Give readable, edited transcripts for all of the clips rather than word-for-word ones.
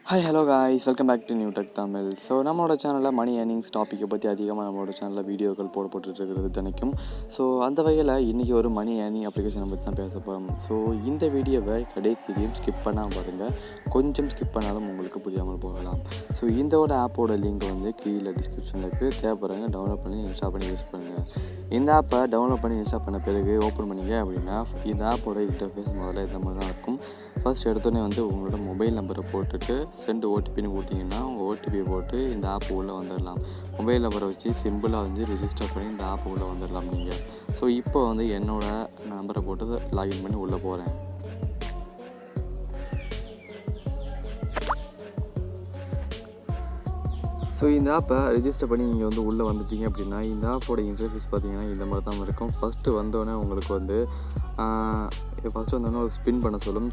Hi hello guys, welcome back to new tech Tamil. So நம்மளோட சேனலில் மணி earnings டாப்பிக்கை பற்றி அதிகமாக நம்மளோட சேனலில் வீடியோக்கள் போட்டுருக்கிறது தினைக்கும். ஸோ அந்த வகையில் இன்றைக்கி ஒரு மணி ஏர்னிங் அப்ளிகேஷனை பற்றி தான் பேச போகிறோம். ஸோ இந்த வீடியோவை கடைசியிலையும் ஸ்கிப் பண்ணாமல் பாருங்கள். கொஞ்சம் ஸ்கிப் பண்ணாலும் உங்களுக்கு புரியாமல் போகலாம். ஸோ இந்த ஒரு ஆப்போட லிங்க் வந்து கீழே டிஸ்கிரிப்ஷனில் இருக்குது, தேவைப்படுறங்க டவுன்லோட் பண்ணி இன்ஸ்டால் பண்ணி யூஸ் பண்ணுங்கள். இந்த ஆப்பை டவுன்லோட் பண்ணி இன்ஸ்டால் பண்ண பிறகு ஓப்பன் பண்ணிங்க அப்படின்னா இந்த ஆப்போட இன்டர்ஃபேஸ் முதல்ல இந்த மாதிரி தான் இருக்கும். ஃபர்ஸ்ட் எடுத்தோடனே வந்து உங்களோட மொபைல் நம்பரை போட்டுட்டு சென்ட் ஓடிபின்னு கொடுத்தீங்கன்னா உங்கள் ஓடிபியை போட்டு இந்த ஆப்பு உள்ளே வந்துடலாம். மொபைல் நம்பரை வச்சு சிம்பிளாக வந்து ரிஜிஸ்டர் பண்ணி இந்த ஆப்பு உள்ளே வந்துடலாம் நீங்கள். ஸோ இப்போ வந்து என்னோடய நம்பரை போட்டு லாகின் பண்ணி உள்ளே போகிறேன். ஸோ இந்த ஆப்பை ரிஜிஸ்டர் பண்ணி நீங்கள் வந்து உள்ளே வந்துட்டீங்க அப்படின்னா இந்த ஆப்போட இன்டர்ஃபேஸ் பார்த்தீங்கன்னா இந்த மாதிரி தான் இருக்கும். ஃபஸ்ட்டு வந்தோடனே உங்களுக்கு வந்து ஃபஸ்ட்டு வந்தோடனே ஒரு ஸ்பின் பண்ண சொல்லும்.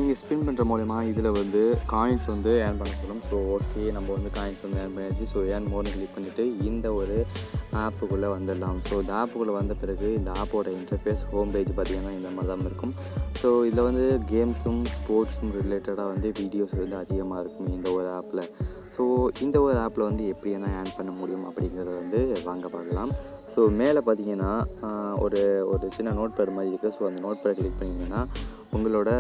நீங்கள் ஸ்பின் பண்ணுற மூலயமா இதில் வந்து காயின்ஸ் வந்து ஏர்ன் பண்ண சொல்லும். ஸோ ஓகே, நம்ம வந்து காயின்ஸ் வந்து ஏர்ன் பண்ணியாச்சு. ஸோ ஏர்ன் மோர்னு கிளிக் பண்ணிவிட்டு இந்த ஒரு ஆப்புக்குள்ளே வந்துடலாம். ஸோ இந்த ஆப்புக்குள்ளே வந்த பிறகு இந்த ஆப்போட இன்டர்ஃபேஸ் ஹோம் பேஜ் பார்த்திங்கன்னா இந்த மாதிரி தான் இருக்கும். ஸோ இதில் வந்து கேம்ஸும் ஸ்போர்ட்ஸும் ரிலேட்டடாக வந்து வீடியோஸ் வந்து அதிகமாக இருக்கும் இந்த ஒரு ஆப்பில். ஸோ இந்த ஒரு ஆப்பில் வந்து எப்படி என்ன ஏர்ன் பண்ண முடியும் அப்படிங்கிறத வந்து வாங்க பார்க்கலாம். ஸோ மேலே பார்த்தீங்கன்னா ஒரு சின்ன நோட் பேட் மாதிரி இருக்குது. ஸோ அந்த நோட் பேட் கிளிக் பண்ணிங்கன்னா உங்களோட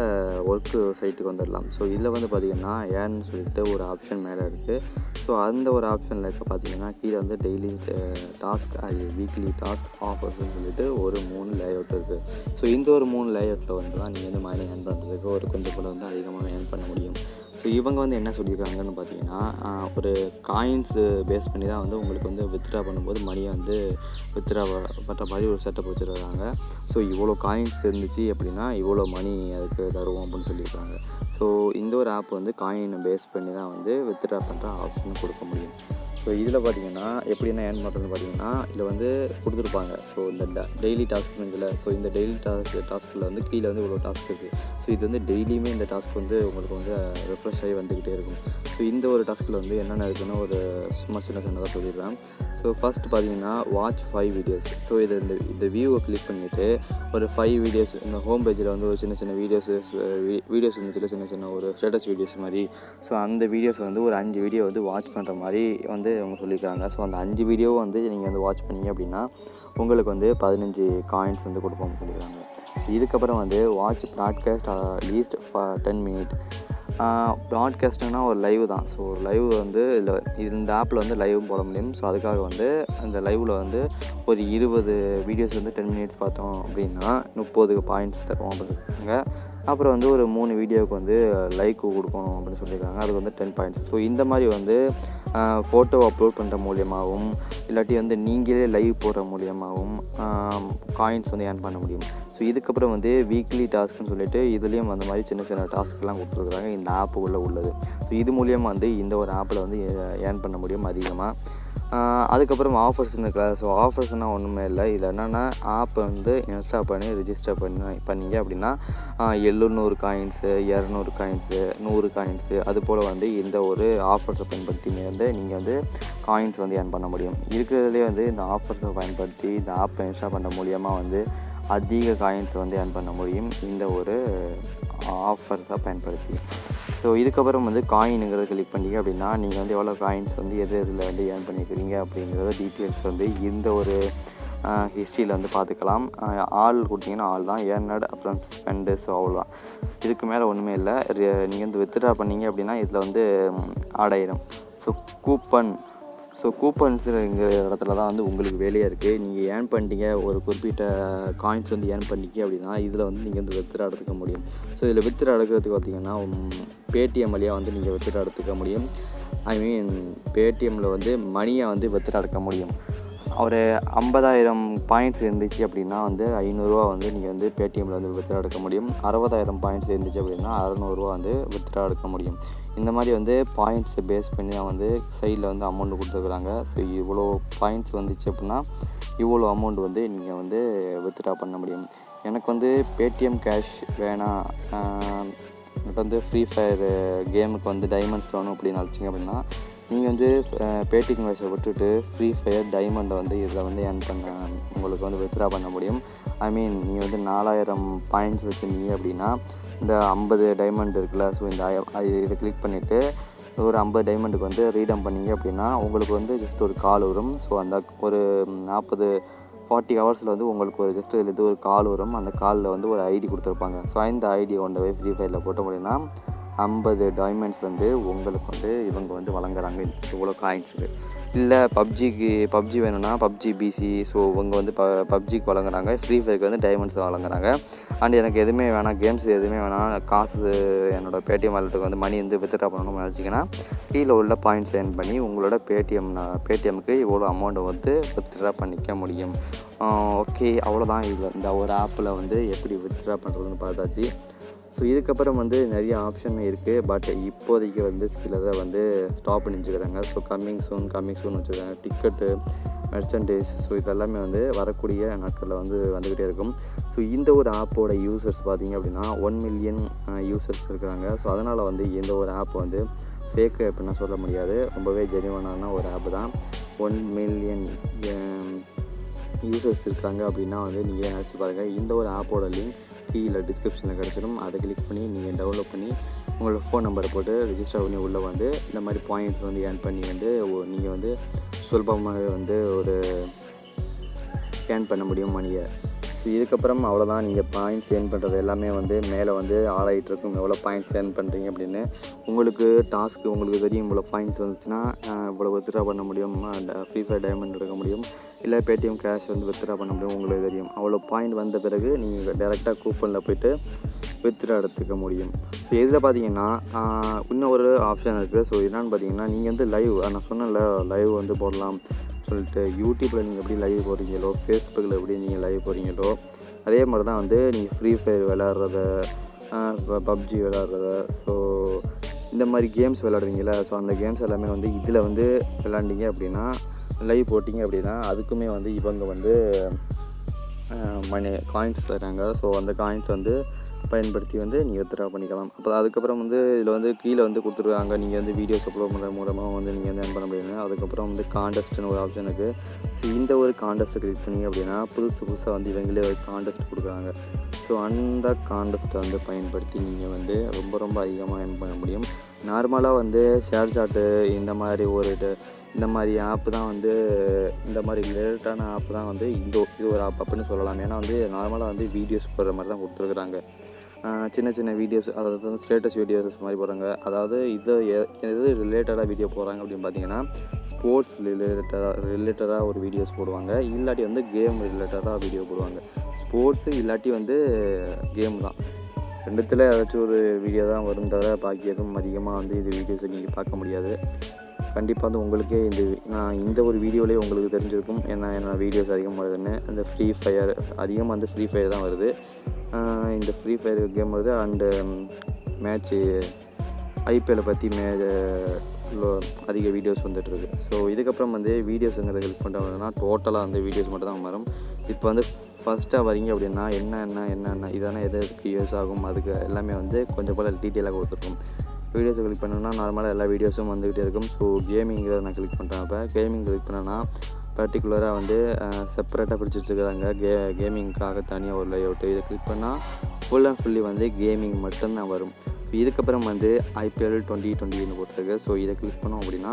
ஒர்க்கு சைட்டுக்கு வந்துடலாம். ஸோ இதில் வந்து பார்த்திங்கன்னா ஏர்ன்னு சொல்லிட்டு ஒரு ஆப்ஷன் மேலே இருக்குது. ஸோ அந்த ஒரு ஆப்ஷனில் இருக்க பார்த்திங்கன்னா கீழே வந்து டெய்லி டாஸ்க் வீக்லி டாஸ்க் ஆஃபர்ஸ்ன்னு சொல்லிட்டு ஒரு 3 லேஅவுட் இருக்குது. ஸோ இந்த ஒரு 3 லேஅவுட்டில் வந்து தான் நீங்கள் வந்து மணி ஏர்ன் பண்ணுறதுக்கு ஒரு கொஞ்சம் கூட வந்து அதிகமாக ஏர்ன் பண்ண முடியும். ஸோ இவங்க வந்து என்ன சொல்லியிருக்காங்கன்னு பார்த்தீங்கன்னா ஒரு காயின்ஸு பேஸ் பண்ணி தான் வந்து உங்களுக்கு வந்து வித்ட்ரா பண்ணும்போது மணியை வந்து வித்ட்ரா பண்ணுற மாதிரி ஒரு செட்டப் வச்சுருக்காங்க. ஸோ இவ்வளோ காயின்ஸ் இருந்துச்சு அப்படின்னா இவ்வளோ மணி அதுக்கு தருவோம் அப்படின்னு சொல்லியிருக்காங்க. ஸோ இந்த ஒரு ஆப் வந்து காயினை பேஸ் பண்ணி தான் வந்து வித்ட்ரா பண்ணுற ஆப்ஷன் கொடுக்க முடியும். ஸோ இதில் பார்த்தீங்கன்னா எப்படி என்ன ஏர்ன் பண்ணுறதுன்னு பார்த்தீங்கன்னா இதில் வந்து கொடுத்துருப்பாங்க. ஸோ இந்த டெய்லி டாஸ்க் இருக்குல்ல, ஸோ இந்த டெய்லி டாஸ்கில் வந்து கீழே வந்து இவ்வளோ டாஸ்க் இருக்குது. ஸோ இது வந்து டெய்லியுமே இந்த டாஸ்க் வந்து உங்களுக்கு வந்து ரெஃப்ரெஷ் ஆகி வந்துக்கிட்டே இருக்கும். ஸோ இந்த ஒரு டாஸ்கில் வந்து என்னென்ன இருக்குன்னு ஒரு சும்மா சின்னதாக சொல்லிடுறேன். ஸோ ஃபஸ்ட்டு பார்த்தீங்கன்னா வாட்ச் 5 வீடியோஸ். ஸோ இந்த வியூவை கிளிக் பண்ணிவிட்டு ஒரு 5 வீடியோஸ் இந்த ஹோம் பேஜில் வந்து ஒரு சின்ன வீடியோஸ் இருந்துச்சு, சின்ன ஒரு ஸ்டேட்டஸ் வீடியோஸ் மாதிரி. ஸோ அந்த வீடியோஸ் வந்து ஒரு 5 வீடியோ வந்து வாட்ச் பண்ணுற மாதிரி வந்து அவங்க சொல்லியிருக்காங்க. ஸோ அந்த 5 வீடியோவை வந்து நீங்கள் வந்து வாட்ச் பண்ணிங்க அப்படின்னா உங்களுக்கு வந்து 15 காயின்ஸ் வந்து கொடுப்போம்னு சொல்லியிருக்காங்க. இதுக்கப்புறம் வந்து வாட்ச் ப்ராட்காஸ்ட் லீஸ்ட் 10 மினிட். ப்ராட்காஸ்ட்டுன்னா ஒரு லைவ் தான். ஸோ ஒரு லைவ் வந்து இந்த ஆப்பில் வந்து லைவும் போட முடியும். ஸோ அதுக்காக வந்து அந்த லைவில் வந்து ஒரு 20 வீடியோஸ் வந்து 10 மினிட்ஸ் பார்த்தோம் அப்படின்னா 30 பாயிண்ட்ஸ் தருவோம் அப்படின்னு சொல்லியிருக்காங்க. அப்புறம் வந்து ஒரு 3 வீடியோவுக்கு வந்து லைக்கு கொடுக்கணும் அப்படின்னு சொல்லியிருக்காங்க. அதுக்கு வந்து 10 பாயிண்ட்ஸ். ஸோ இந்த மாதிரி வந்து ஃபோட்டோ அப்லோட் பண்ணுற மூலியமாகவும் இல்லாட்டி வந்து நீங்களே லைவ் போடுற மூலியமாகவும் காயின்ஸ் வந்து ஏர்ன் பண்ண முடியும். ஸோ இதுக்கப்புறம் வந்து வீக்லி டாஸ்க்குன்னு சொல்லிட்டு இதுலேயும் அந்த மாதிரி சின்ன டாஸ்க்லாம் கொடுத்துருக்குறாங்க இந்த ஆப்புக்குள்ளே உள்ளது. ஸோ இது மூலியமாக வந்து இந்த ஒரு ஆப்பில் வந்து ஏர்ன் பண்ண முடியும் அதிகமாக. அதுக்கப்புறம் ஆஃபர்ஸ்னு இருக்கல. ஸோ ஆஃபர்ஸ்னால் ஒன்றுமே இல்லை. இதில் என்னென்னா ஆப்பை வந்து இன்ஸ்டால் பண்ணி ரிஜிஸ்டர் பண்ணிங்க அப்படின்னா 700 காயின்ஸு, 200 காயின்ஸு, 100 காயின்ஸு அது போல் வந்து இந்த ஒரு ஆஃபர்ஸை பயன்படுத்தி வந்து நீங்கள் வந்து காயின்ஸ் வந்து ஏர்ன் பண்ண முடியும். இருக்கிறதுலே வந்து இந்த ஆஃபர்ஸை பயன்படுத்தி இந்த ஆப்பை இன்ஸ்டால் பண்ணுற மூலியமாக வந்து அதிக காயின்ஸ் வந்து ஏர்ன் பண்ண முடியும் இந்த ஒரு ஆஃபர்ஸை பயன்படுத்தி. ஸோ இதுக்கப்புறம் வந்து காயினுங்கிறத கிளிக் பண்ணிங்க அப்படின்னா நீங்கள் வந்து எவ்வளோ காயின்ஸ் வந்து எதில் வந்து ஏர்ன் பண்ணிக்கிறீங்க அப்படிங்கிறத டீட்டெயில்ஸ் வந்து இந்த ஒரு ஹிஸ்ட்ரியில் வந்து பார்த்துக்கலாம். ஆள் கொடுத்தீங்கன்னா ஆள் தான் ஏர்னட், அப்புறம் ஸ்பெண்டு. ஸோ அவ்வளோதான், இதுக்கு மேலே ஒன்றுமே இல்லை. நீங்கள் வந்து வித்ட்ரா பண்ணிங்க அப்படின்னா இதில் வந்து ஆட் ஆயிடும். ஸோ கூப்பன்ஸுங்கிற இடத்துல தான் வந்து உங்களுக்கு வேலையாக இருக்குது. நீங்கள் ஏர்ன் பண்ணிட்டீங்க, ஒரு குறிப்பிட்ட காயின்ஸ் வந்து ஏர்ன் பண்ணிட்டீங்க அப்படின்னா இதில் வந்து நீங்கள் வந்து வித்ட்ரா எடுத்துக்க முடியும். ஸோ இதில் வித்ட்ரா எடுக்கிறதுக்கு பார்த்திங்கன்னா பேடிஎம் வழியாக வந்து நீங்கள் வித்ட்ரா எடுத்துக்க முடியும். பேடிஎம்மில் வந்து மணியை வந்து வித்ட்ரா எடுக்க முடியும். ஒரு 50,000 பாயிண்ட்ஸ் இருந்துச்சு அப்படின்னா வந்து 500 வந்து நீங்கள் வந்து பேடிஎம்மில் வந்து வித்ட்ரா எடுக்க முடியும். 60,000 பாயிண்ட்ஸ் இருந்துச்சு அப்படின்னா 600 வந்து வித்ட்ரா எடுக்க முடியும். இந்த மாதிரி வந்து பாயிண்ட்ஸை பேஸ் பண்ணி தான் வந்து சைடில் வந்து அமௌண்ட் கொடுத்துருக்குறாங்க. ஸோ இவ்வளோ பாயிண்ட்ஸ் வந்துச்சு அப்படின்னா இவ்வளோ அமௌண்ட் வந்து நீங்கள் வந்து வித்ட்ரா பண்ண முடியும். எனக்கு வந்து பேடிஎம் கேஷ் வேணாம், எனக்கு வந்து ஃப்ரீ ஃபயர் கேமுக்கு வந்து டைமண்ட்ஸ் வேணும் அப்படின்னு நினச்சிங்க அப்படின்னா நீங்கள் வந்து பேடிஎம் கேஷை விட்டுட்டு ஃப்ரீ ஃபயர் டைமண்டை வந்து இதில் வந்து ஏர்ன் பண்ண உங்களுக்கு வந்து வித்ட்ரா பண்ண முடியும். ஐ மீன் நீங்கள் வந்து 4000 பாயிண்ட்ஸ் வச்சுருந்தீங்க அப்படின்னா இந்த 50 டைமண்ட் இருக்குல்ல, ஸோ இந்த இதை கிளிக் பண்ணிவிட்டு ஒரு 50 டைமண்டுக்கு வந்து ரீடம் பண்ணிங்க அப்படின்னா உங்களுக்கு வந்து ஜஸ்ட் ஒரு கால் வரும். ஸோ அந்த ஒரு 40 ஹவர்ஸில் வந்து உங்களுக்கு ஒரு ஜஸ்ட் இது ஒரு கால் வரும். அந்த காலில் வந்து ஒரு ஐடி கொடுத்துருப்பாங்க. ஸோ இந்த ஐடி கொண்டு போய் ஃப்ரீ ஃபயரில் போட்ட முடியும்னா 50 டைமண்ட்ஸ் வந்து உங்களுக்கு வந்து இவங்க வந்து வழங்குறாங்க இவ்வளோ காயின்ஸுக்கு. இல்லை பப்ஜி வேணும்னா பப்ஜி பிசி, ஸோ இவங்க வந்து பப்ஜிக்கு வழங்குறாங்க. ஃப்ரீ ஃபயருக்கு வந்து டைமண்ட்ஸ் வழங்குறாங்க. அண்ட் எனக்கு எதுவுமே வேணாம், கேம்ஸ் எதுவுமே வேணாம், காசு என்னோடய பேடிஎம் வாலெட்டுக்கு வந்து மணி வந்து வித்ட்ரா பண்ணணும்னு நினச்சிங்கன்னா கீழே உள்ள பாயிண்ட்ஸ் ஏர்ன் பண்ணி உங்களோட பேடிஎம்க்கு இவ்வளோ அமௌண்ட்டை வந்து வித்ட்ரா பண்ணிக்க முடியும். ஓகே, அவ்வளோதான். இதில் இந்த ஒரு ஆப்பில் வந்து எப்படி வித்ட்ரா பண்ணுறதுன்னு பார்த்தாச்சு. ஸோ இதுக்கப்புறம் வந்து நிறைய ஆப்ஷன் இருக்குது. பட் இப்போதைக்கு வந்து சிலதை வந்து ஸ்டாப் பண்ணி வச்சுக்கிறாங்க. ஸோ கம்மிங் சூன் வச்சுருக்காங்க. டிக்கெட்டு, மெர்ச்சன்டைஸ், ஸோ இதெல்லாமே வந்து வரக்கூடிய நாட்களில் வந்து வந்துக்கிட்டே இருக்கும். ஸோ இந்த ஒரு ஆப்போட யூசர்ஸ் பார்த்திங்க அப்படின்னா 1 மில்லியன் யூசர்ஸ் இருக்கிறாங்க. ஸோ அதனால் வந்து இந்த ஒரு ஆப் வந்து ஃபேக்கு அப்படின்னா சொல்ல முடியாது, ரொம்பவே ஜெனியூனான ஒரு ஆப்பு தான். 1 மில்லியன் யூசர்ஸ் இருக்காங்க அப்படின்னா வந்து நீங்கள் நினச்சி பாருங்கள். இந்த ஒரு ஆப்போட லிங்க் கீழே டிஸ்கிரிப்ஷனில் கிடச்சிடும். அதை கிளிக் பண்ணி நீங்கள் டவுன்லோட் பண்ணி உங்களோட ஃபோன் நம்பரை போட்டு ரிஜிஸ்டர் பண்ணி உள்ளே வந்து இந்த மாதிரி பாயிண்ட்ஸ் வந்து ஏர்ன் பண்ணி வந்து நீங்கள் வந்து சுலபமாக வந்து ஒரு ஏர்ன் பண்ண முடியும் மணியை. ஸோ இதுக்கப்புறம் அவ்வளோதான். நீங்கள் பாயிண்ட்ஸ் ஏர்ன் பண்ணுறது எல்லாமே வந்து மேலே வந்து ஆளாகிட்டு இருக்கும். எவ்வளோ பாயிண்ட்ஸ் ஏர்ன் பண்ணுறீங்க அப்படின்னு உங்களுக்கு டாஸ்க்கு உங்களுக்கு தெரியும். இவ்வளோ பாயிண்ட்ஸ் வந்துச்சுன்னா இவ்வளோ வித்ட்ரா பண்ண முடியும், ஃப்ரீ ஃபயர் டைமண்ட் எடுக்க முடியும், இல்லை பேடிஎம் கேஷ் வந்து வித்ட்ரா பண்ண முடியும், உங்களுக்கு தெரியும். அவ்வளோ பாயிண்ட் வந்த பிறகு நீங்கள் டேரெக்டாக கூப்பனில் போய்ட்டு வித்ட்ரா எடுத்துக்க முடியும். ஸோ இதில் பார்த்தீங்கன்னா இன்னும் ஒரு ஆப்ஷன் இருக்குது. ஸோ என்னென்னு பார்த்தீங்கன்னா நீங்கள் வந்து லைவ், நான் சொன்னேன்ல லைவ் வந்து போடலாம் சொல்லிட்டு, யூடியூப்பில் நீங்கள் எப்படி லைவ் போடுறீங்களோ, ஃபேஸ்புக்கில் எப்படி நீங்கள் லைவ் போடுறீங்களோ, அதே மாதிரி தான் வந்து நீங்கள் ஃப்ரீ ஃபயர் விளாட்றத, பப்ஜி விளாட்றத, ஸோ இந்த மாதிரி கேம்ஸ் விளாடுறீங்களா, ஸோ அந்த கேம்ஸ் எல்லாமே வந்து இதில் வந்து விளாண்டிங்க அப்படின்னா, லைவ் போட்டிங்க அப்படின்னா அதுக்குமே வந்து இவங்க வந்து காயின்ஸ் தராங்க. ஸோ அந்த காயின்ஸ் வந்து பயன்படுத்தி வந்து நீங்கள் வித்ட்ரா பண்ணிக்கலாம். அப்போ அதுக்கப்புறம் வந்து இதில் வந்து கீழே வந்து கொடுத்துருக்காங்க, நீங்கள் வந்து வீடியோஸ் அப்லோட் பண்ணுற மூலமாக வந்து நீங்கள் வந்து ஏர்ன் பண்ண முடியுங்க. அதுக்கப்புறம் வந்து காண்டெஸ்ட்னு ஒரு ஆப்ஷன் இருக்குது. ஸோ இந்த ஒரு காண்டெஸ்ட்டை கிளிக் பண்ணிங்க அப்படின்னா புதுசாக வந்து இவங்களே ஒரு காண்டெஸ்ட் கொடுக்குறாங்க. ஸோ அந்த காண்டெஸ்ட்டை வந்து பயன்படுத்தி நீங்கள் வந்து ரொம்ப அதிகமாக ஏர்ன் பண்ண முடியும். நார்மலாக வந்து ஷேர் சாட்டு இந்த மாதிரி ஆப்பு தான் வந்து, இந்த மாதிரி ரிலேட்டடான ஆப்பு தான் வந்து இது ஒரு ஆப் அப்படின்னு சொல்லலாம். ஏன்னா வந்து நார்மலாக வந்து வீடியோஸ் போடுற மாதிரி தான் கொடுத்துருக்குறாங்க. சின்ன வீடியோஸ், அதாவது வந்து ஸ்டேட்டஸ் வீடியோஸ் மாதிரி போடுறாங்க. அதாவது எது ரிலேட்டடாக வீடியோ போடுறாங்க அப்படின்னு பார்த்தீங்கன்னா ஸ்போர்ட்ஸ் ரிலேட்டடாக ஒரு வீடியோஸ் போடுவாங்க, இல்லாட்டி வந்து கேம் ரிலேட்டடாக வீடியோ போடுவாங்க. ஸ்போர்ட்ஸு இல்லாட்டி வந்து கேம் தான், ரெண்டுத்தில் ஏதாச்சும் ஒரு வீடியோ தான் வரும் தவிர பாக்கி எதுவும் அதிகமாக வந்து இது வீடியோஸை நீங்கள் பார்க்க முடியாது. கண்டிப்பாக வந்து உங்களுக்கே இந்த ஒரு வீடியோலேயே உங்களுக்கு தெரிஞ்சிருக்கும் என்ன வீடியோஸ் அதிகமாக வருதுன்னு. அந்த ஃப்ரீ ஃபயர் அதிகமாக வந்து ஃப்ரீ ஃபயர் தான் வருது. இந்த ஃப்ரீ ஃபயர் கேம் வருது. அண்டு மேட்ச்சு ஐபிஎல்லை பற்றி அதிக வீடியோஸ் வந்துட்டுருக்கு. ஸோ இதுக்கப்புறம் வந்து வீடியோஸுங்கிறத ஹெல்ப் பண்ணுறதுனா டோட்டலாக வந்து வீடியோஸ் மட்டும் தான் வரும். இப்போ வந்து ஃபஸ்ட்டாக வரீங்க அப்படின்னா என்னென்ன இதெல்லாம் எதுக்கு யூஸ் ஆகும், அதுக்கு எல்லாமே வந்து கொஞ்சம் போல் டீட்டெயிலாக கொடுத்துருக்கும். வீடியோஸை கிளிக் பண்ணோன்னா நார்மலாக எல்லா வீடியோஸும் வந்துக்கிட்டே இருக்கும். ஸோ கேமிங்கிறத நான் கிளிக் பண்ணுறேன். இப்போ கேமிங் கிளிக் பண்ணேன்னா பர்டிகுலராக வந்து செப்பரேட்டாக பிரித்து வச்சுருக்காங்க. கேமிங்காக தனியாக ஒரு லேஅவுட்டு. இதை கிளிக் பண்ணால் ஃபுல் அண்ட் ஃபுல்லி வந்து கேமிங் மட்டும்தான் வரும். இதுக்கப்புறம் வந்து ஐபிஎல் 2020 போட்டிருக்கு. ஸோ இதை கிளிக் பண்ணோம் அப்படின்னா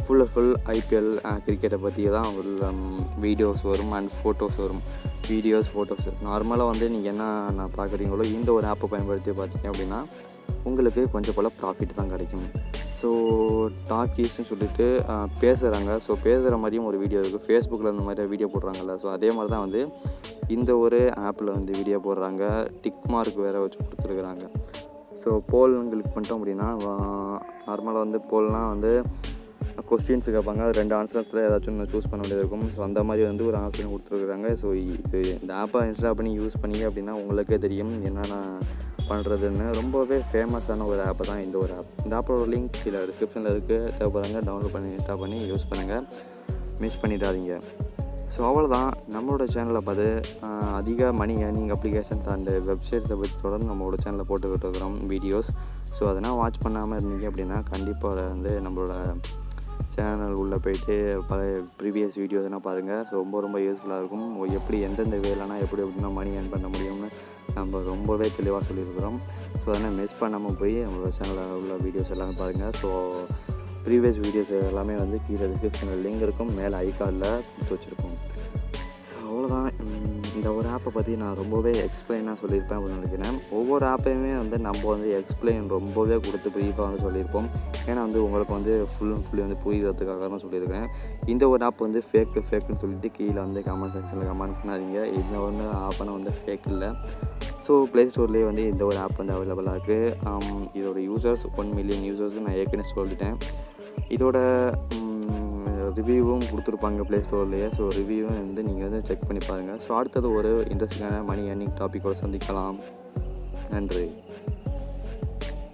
ஃபுல் ஐபிஎல் கிரிக்கெட்டை பற்றி தான் வீடியோஸ் வரும் அண்ட் ஃபோட்டோஸ் வரும். ஃபோட்டோஸ் நார்மலாக வந்து நீங்கள் என்ன பார்க்குறீங்களோ இந்த ஒரு ஆப்பை பயன்படுத்தி பார்த்தீங்க அப்படின்னா உங்களுக்கு கொஞ்சம் போல் ப்ராஃபிட் தான் கிடைக்கும். ஸோ டாக்கீஸ்ன்னு சொல்லிட்டு பேசுகிறாங்க. ஸோ பேசுகிற மாதிரியும் ஒரு வீடியோ இருக்குது. ஃபேஸ்புக்கில் இந்த மாதிரி வீடியோ போடுறாங்கல்ல, ஸோ அதே மாதிரி தான் வந்து இந்த ஒரு ஆப்பில் வந்து வீடியோ போடுறாங்க. டிக் மார்க் வேறு வச்சு கொடுத்துருக்குறாங்க. ஸோ போல்னு கிளிக் பண்ணிட்டோம் அப்படின்னா நார்மலாக வந்து போல்னால் வந்து கொஸ்டின்ஸ் கேட்பாங்க. 2 ஆன்சர்ஸில் ஏதாச்சும் ஒன்று சூஸ் பண்ண வேண்டியது இருக்கும். ஸோ அந்த மாதிரி வந்து ஒரு ஆப்ஷன் கொடுத்துருக்குறாங்க. ஸோ இந்த ஆப்பை இன்ஸ்டால் பண்ணி யூஸ் பண்ணிங்க அப்படின்னா உங்களுக்கே தெரியும் என்னென்ன பண்ணுறதுன்னு. ரொம்பவே ஃபேமஸான ஒரு ஆப்பு தான் இந்த ஒரு ஆப். இந்த ஆப்போட லிங்க் கீழே டிஸ்கிரிப்ஷனில் இருக்குது, தேவைப்படுறாங்க, டவுன்லோட் பண்ணி இன்ஸ்டால் பண்ணி யூஸ் பண்ணுங்கள், மிஸ் பண்ணிடாதீங்க. ஸோ அவ்வளோதான். நம்மளோட சேனலில் பார்த்து அதிக மணி ஏர்னிங் அப்ளிகேஷன்ஸ் அண்டு வெப்சைட்ஸை பற்றி தொடர்ந்து நம்மளோட சேனலில் போட்டுக்கிட்டு இருக்கிறோம் வீடியோஸ். ஸோ அதெல்லாம் வாட்ச் பண்ணாமல் இருந்தீங்க அப்படின்னா கண்டிப்பாக வந்து நம்மளோட சேனல் உள்ளே போய்ட்டு ப்ரீவியஸ் வீடியோஸ்லாம் பாருங்கள். ஸோ ரொம்ப யூஸ்ஃபுல்லாக இருக்கும். எப்படி எந்தெந்த வேலைனா எப்படின்னா மணி ஏர்ன் பண்ண முடியும்னு நம்ம ரொம்பவே தெளிவாக சொல்லியிருக்கிறோம். ஸோ அதனால் மிஸ் பண்ணாமல் போய் நம்மளோட சேனலில் உள்ள வீடியோஸ் எல்லாமே பாருங்கள். ஸோ ப்ரீவியஸ் வீடியோஸ் எல்லாமே கீழே டிஸ்கிரிப்ஷனில் லிங்க் இருக்கும், மேலே ஐகார்டில் கொடுத்து வச்சுருக்கோம். ஸோ அவ்வளோதான். இந்த ஒரு ஆப்பை பற்றி நான் ரொம்பவே எக்ஸ்பிளைனாக சொல்லியிருப்பேன் அப்படின்னு நினைக்கிறேன். ஒவ்வொரு ஆப்பையுமே நம்ம எக்ஸ்பிளைன் ரொம்பவே கொடுத்து ப்ரீஃபாக சொல்லியிருப்போம். ஏன்னா உங்களுக்கு ஃபுல் அண்ட் ஃபுல்லி புரிகிறதுக்காக தான் சொல்லியிருக்கிறேன். இந்த ஒரு ஆப் ஃபேக்குன்னு சொல்லிட்டு கீழே கமெண்ட் செக்ஷனில் கமெண்ட் பண்ணாதீங்க. இந்த ஒன்று ஆப்னா ஃபேக் இல்லை. ஸோ ப்ளே ஸ்டோர்லேயே இந்த ஒரு ஆப் அவைலபிளாக இருக்குது. இதோட யூசர்ஸ் 1 மில்லியன் யூசர்ஸ் நான் ஏற்கனவே சொல்லிட்டேன். இதோட ரிவ்யூவும் கொடுத்துருப்பாங்க ப்ளே ஸ்டோர்லேயே. ஸோ ரிவ்யூவும் நீங்கள் செக் பண்ணி பாருங்கள். ஸோ அடுத்தது ஒரு இன்ட்ரெஸ்டிங்கான மணி ஏர்னிங் டாப்பிக்கோடு சந்திக்கலாம். நன்றி.